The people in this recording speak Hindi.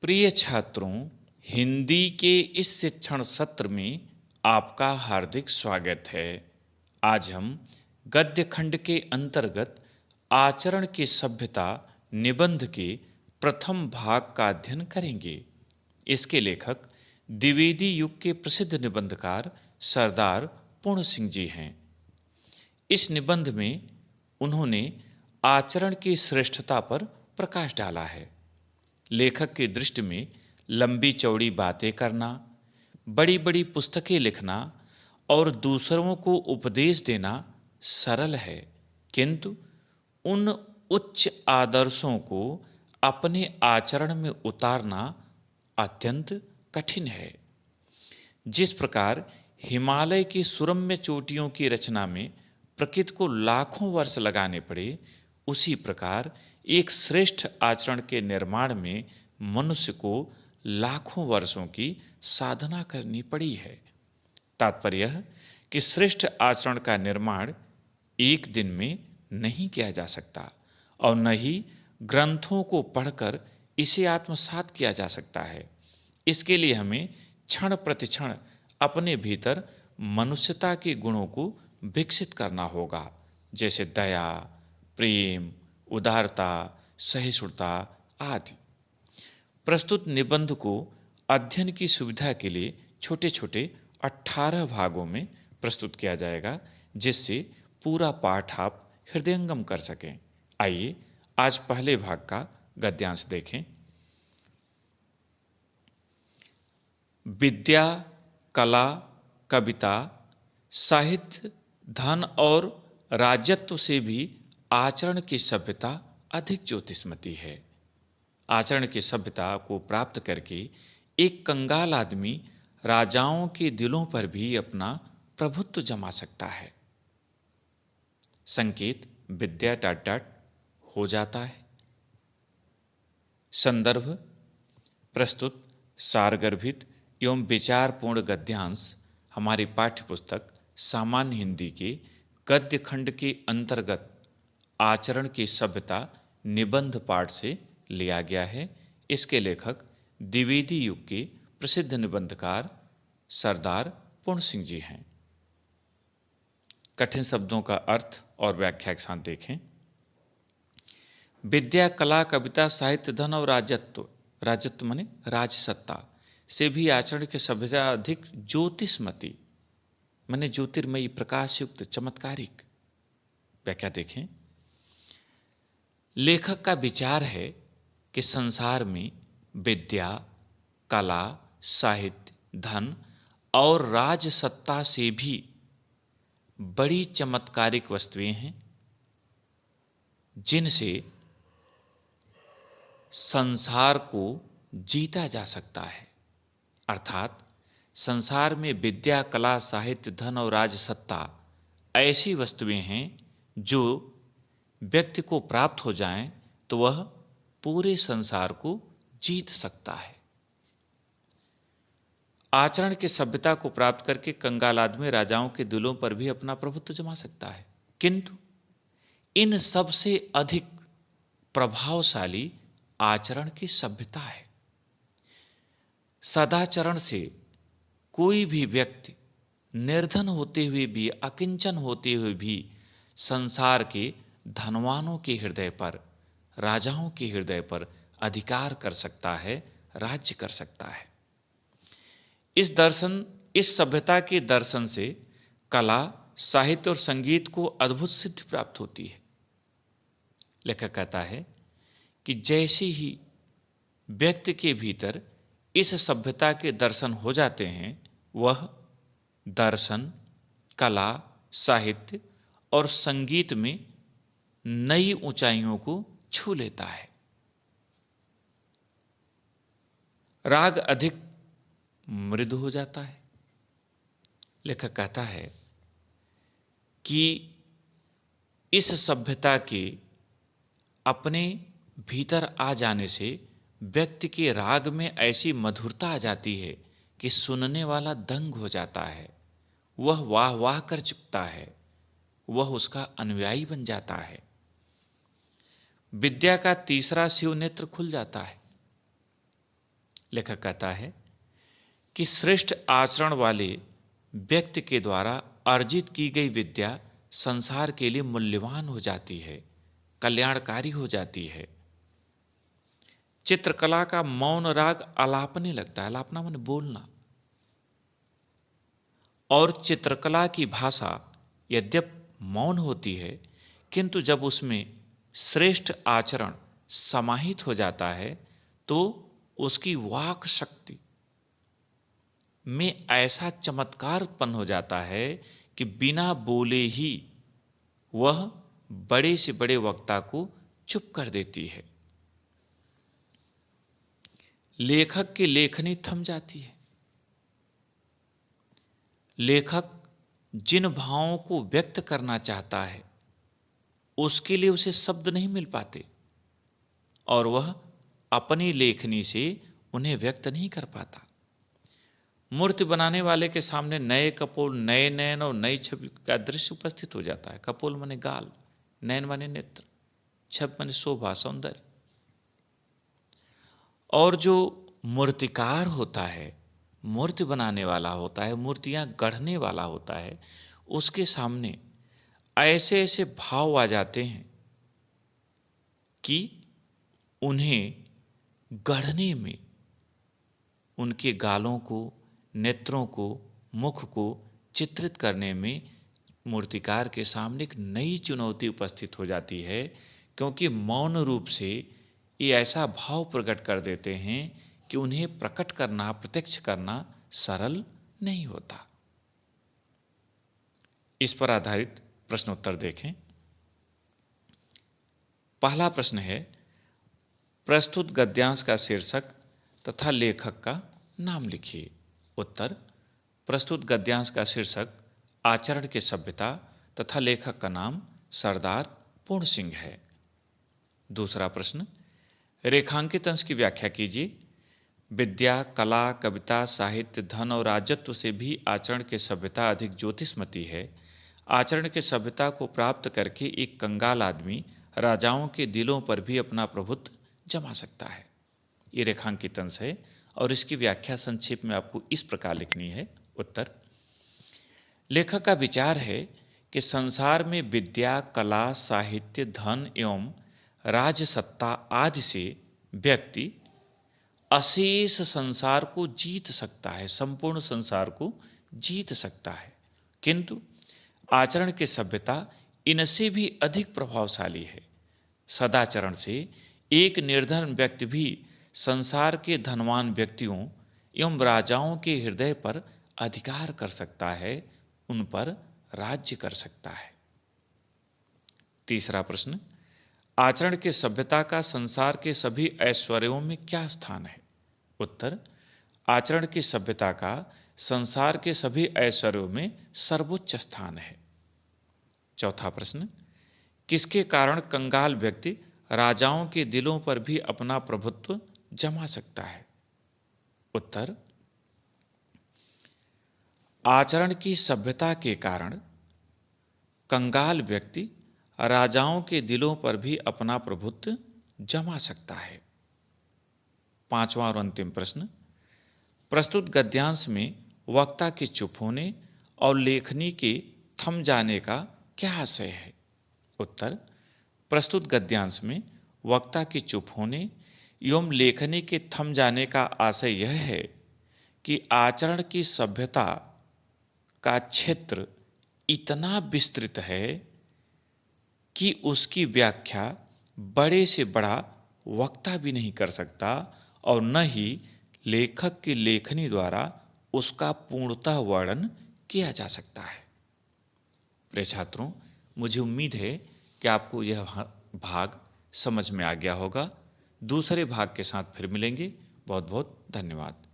प्रिय छात्रों, हिंदी के इस शिक्षण सत्र में आपका हार्दिक स्वागत है। आज हम गद्य खंड के अंतर्गत आचरण की सभ्यता निबंध के प्रथम भाग का अध्ययन करेंगे। इसके लेखक द्विवेदी युग के प्रसिद्ध निबंधकार सरदार पूर्ण सिंह जी हैं। इस निबंध में उन्होंने आचरण की श्रेष्ठता पर प्रकाश डाला है। लेखक की दृष्टि में लंबी चौड़ी बातें करना, बड़ी बड़ी पुस्तकें लिखना और दूसरों को उपदेश देना सरल है, किंतु उन उच्च आदर्शों को अपने आचरण में उतारना अत्यंत कठिन है। जिस प्रकार हिमालय की सुरम्य चोटियों की रचना में प्रकृति को लाखों वर्ष लगाने पड़े, उसी प्रकार एक श्रेष्ठ आचरण के निर्माण में मनुष्य को लाखों वर्षों की साधना करनी पड़ी है। तात्पर्य यह कि श्रेष्ठ आचरण का निर्माण एक दिन में नहीं किया जा सकता और न ही ग्रंथों को पढ़कर इसे आत्मसात किया जा सकता है। इसके लिए हमें क्षण प्रतिक्षण अपने भीतर मनुष्यता के गुणों को विकसित करना होगा, जैसे दया, प्रेम, उदारता, सहिष्णुता आदि। प्रस्तुत निबंध को अध्ययन की सुविधा के लिए छोटे छोटे 18 भागों में प्रस्तुत किया जाएगा, जिससे पूरा पाठ आप हृदयंगम कर सकें। आइए आज पहले भाग का गद्यांश देखें। विद्या, कला, कविता, साहित्य, धन और राजत्व से भी आचरण की सभ्यता अधिक ज्योतिषमती है। आचरण की सभ्यता को प्राप्त करके एक कंगाल आदमी राजाओं के दिलों पर भी अपना प्रभुत्व जमा सकता है। संकेत विद्या डॉट डॉट हो जाता है। संदर्भ प्रस्तुत सारगर्भित एवं विचारपूर्ण गद्यांश हमारी पाठ्यपुस्तक सामान्य हिंदी के गद्य खंड के अंतर्गत आचरण की सभ्यता निबंध पाठ से लिया गया है। इसके लेखक द्विवेदी युग के प्रसिद्ध निबंधकार सरदार पूर्ण सिंह जी हैं। कठिन शब्दों का अर्थ और व्याख्या के साथ देखें। विद्या, कला, कविता, साहित्य, धन और राजत्व, राजत्व माने राजसत्ता से भी आचरण की सभ्यता अधिक ज्योतिषमती माने ज्योतिर्मयी, प्रकाशयुक्त, चमत्कारिक। व्याख्या देखें। लेखक का विचार है कि संसार में विद्या, कला, साहित्य, धन और राजसत्ता से भी बड़ी चमत्कारिक वस्तुएं हैं, जिनसे संसार को जीता जा सकता है। अर्थात संसार में विद्या, कला, साहित्य, धन और राजसत्ता ऐसी वस्तुएं हैं जो व्यक्ति को प्राप्त हो जाएं तो वह पूरे संसार को जीत सकता है। आचरण की सभ्यता को प्राप्त करके कंगाल आदमी राजाओं के दिलों पर भी अपना प्रभुत्व जमा सकता है, किंतु इन सबसे अधिक प्रभावशाली आचरण की सभ्यता है। सदाचरण से कोई भी व्यक्ति निर्धन होते हुए भी, अकिंचन होते हुए भी संसार के धनवानों के हृदय पर, राजाओं के हृदय पर अधिकार कर सकता है, राज्य कर सकता है। इस सभ्यता के दर्शन से कला, साहित्य और संगीत को अद्भुत सिद्धि प्राप्त होती है। लेखक कहता है कि जैसे ही व्यक्ति के भीतर इस सभ्यता के दर्शन हो जाते हैं, वह दर्शन, कला, साहित्य और संगीत में नई ऊंचाइयों को छू लेता है। राग अधिक मृदु हो जाता है। लेखक कहता है कि इस सभ्यता के अपने भीतर आ जाने से व्यक्ति के राग में ऐसी मधुरता आ जाती है कि सुनने वाला दंग हो जाता है, वह वाह वाह कर चुकता है, वह उसका अनुयायी बन जाता है। विद्या का तीसरा शिव नेत्र खुल जाता है। लेखक कहता है कि श्रेष्ठ आचरण वाले व्यक्ति के द्वारा अर्जित की गई विद्या संसार के लिए मूल्यवान हो जाती है, कल्याणकारी हो जाती है। चित्रकला का मौन राग अलापने लगता है, अलापना माने बोलना। और चित्रकला की भाषा यद्यप मौन होती है, किंतु जब उसमें श्रेष्ठ आचरण समाहित हो जाता है तो उसकी वाक शक्ति में ऐसा चमत्कार उत्पन्न हो जाता है कि बिना बोले ही वह बड़े से बड़े वक्ता को चुप कर देती है। लेखक की लेखनी थम जाती है। लेखक जिन भावों को व्यक्त करना चाहता है उसके लिए उसे शब्द नहीं मिल पाते और वह अपनी लेखनी से उन्हें व्यक्त नहीं कर पाता। मूर्ति बनाने वाले के सामने नए कपोल, नए नयन और नई छवि का दृश्य उपस्थित हो जाता है। कपोल माने गाल, नयन माने नेत्र, छवि माने शोभा, सौंदर्य। और जो मूर्तिकार होता है, मूर्ति बनाने वाला होता है, मूर्तियां गढ़ने वाला होता है, उसके सामने ऐसे ऐसे भाव आ जाते हैं कि उन्हें गढ़ने में उनके गालों को, नेत्रों को, मुख को चित्रित करने में मूर्तिकार के सामने एक नई चुनौती उपस्थित हो जाती है, क्योंकि मौन रूप से ये ऐसा भाव प्रकट कर देते हैं कि उन्हें प्रकट करना, प्रत्यक्ष करना सरल नहीं होता। इस पर आधारित प्रश्नोत्तर देखें। पहला प्रश्न है, प्रस्तुत गद्यांश का शीर्षक तथा लेखक का नाम लिखिए। उत्तर, प्रस्तुत गद्यांश का शीर्षक आचरण की सभ्यता तथा लेखक का नाम सरदार पूर्ण सिंह है। दूसरा प्रश्न, रेखांकित अंश की व्याख्या कीजिए। विद्या, कला, कविता, साहित्य, धन और राजत्व से भी आचरण की सभ्यता अधिक ज्योतिषमती है। आचरण की सभ्यता को प्राप्त करके एक कंगाल आदमी राजाओं के दिलों पर भी अपना प्रभुत्व जमा सकता है। ये रेखांकित अंश है और इसकी व्याख्या संक्षेप में आपको इस प्रकार लिखनी है। उत्तर, लेखक का विचार है कि संसार में विद्या, कला, साहित्य, धन एवं राजसत्ता आदि से व्यक्ति अशेष संसार को जीत सकता है, संपूर्ण संसार को जीत सकता है, किंतु आचरण की सभ्यता इनसे भी अधिक प्रभावशाली है। सदाचरण से एक निर्धन व्यक्ति भी संसार के धनवान व्यक्तियों एवं राजाओं के हृदय पर अधिकार कर सकता है, उन पर राज्य कर सकता है। तीसरा प्रश्न, आचरण की सभ्यता का संसार के सभी ऐश्वर्यों में क्या स्थान है? उत्तर, आचरण की सभ्यता का संसार के सभी ऐश्वर्यों में सर्वोच्च स्थान है। चौथा प्रश्न, किसके कारण कंगाल व्यक्ति राजाओं के दिलों पर भी अपना प्रभुत्व जमा सकता है? उत्तर, आचरण की सभ्यता के कारण कंगाल व्यक्ति राजाओं के दिलों पर भी अपना प्रभुत्व जमा सकता है। पांचवा और अंतिम प्रश्न, प्रस्तुत गद्यांश में वक्ता के चुप होने और लेखनी के थम जाने का क्या आशय है? उत्तर, प्रस्तुत गद्यांश में वक्ता के चुप होने एवं लेखनी के थम जाने का आशय यह है कि आचरण की सभ्यता का क्षेत्र इतना विस्तृत है कि उसकी व्याख्या बड़े से बड़ा वक्ता भी नहीं कर सकता और न ही लेखक की लेखनी द्वारा उसका पूर्णतः वर्णन किया जा सकता है। प्रिय छात्रों, मुझे उम्मीद है कि आपको यह भाग समझ में आ गया होगा। दूसरे भाग के साथ फिर मिलेंगे। बहुत बहुत धन्यवाद।